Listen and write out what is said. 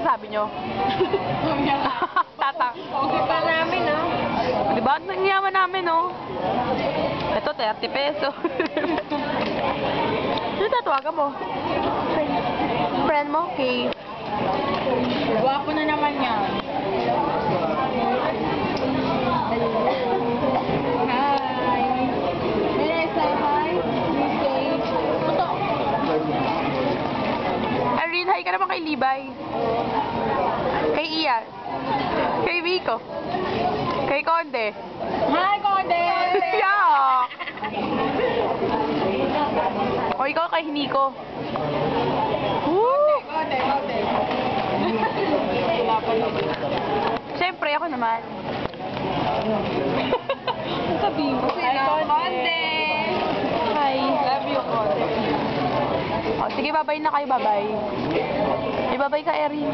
masasabi nyo? Tata. Okay pa namin, no? Diba? Ang yaman namin, no? Ito, 30 pesos. Sino tatawagan mo? Friend mo? Okay. Guwapo na naman yan. Hi! Melissa, hi! Irene, hi ka naman kay Libay. Kay Ian. Kay Vico. Kay Conde. Hi, Conde! Yeah! O ikaw kay Nico. Woo! Conde. Wala pa naman. Siyempre, ako naman. Sabihin mo. Hi, Conde! Hi. Love you, Conde. O, sige, babay na kayo, babay. Ibabay ka, Erin.